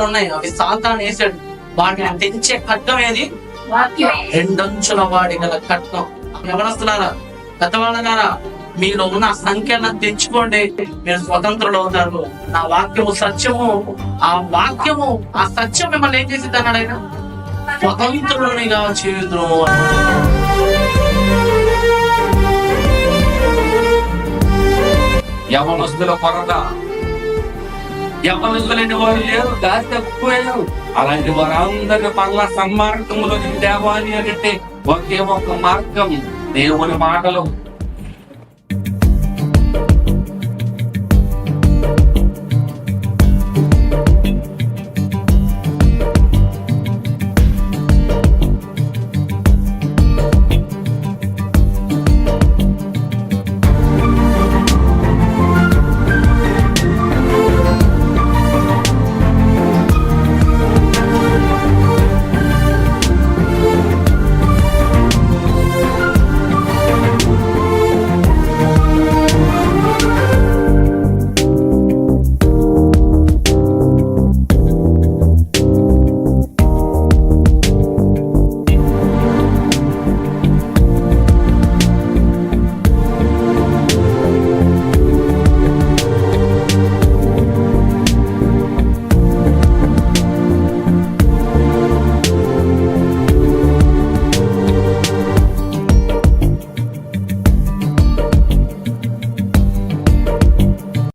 సంఖ్యలు ఉన్నాయి, అవి సాతాను వేసాడు. వాటిని తెంచే ఖడ్గం ఏది? రెండంచుల వాడి గల ఖడ్గం. యవనస్తులారా, పెద్దవాళ్ళగారా, మీలో ఉన్న సంఖ్యలను తెచ్చుకోండి, మీరు స్వతంత్రులు అవుతారు. నా వాక్యము సత్యము, ఆ సత్యం మిమ్మల్ని ఏం చేసింది అన్నాడు ఆయన? స్వతంత్రునిగా చేయుదును. యవనస్తుల కొరత, యవనస్తులైన వారు లేరు, దారి తప్పిపోయారు. అలాంటి వారందరినీ పర్లా సన్మార్గంలో తేవాలి అంటే ఒకే ఒక మార్గం, దేవుని మాటలు.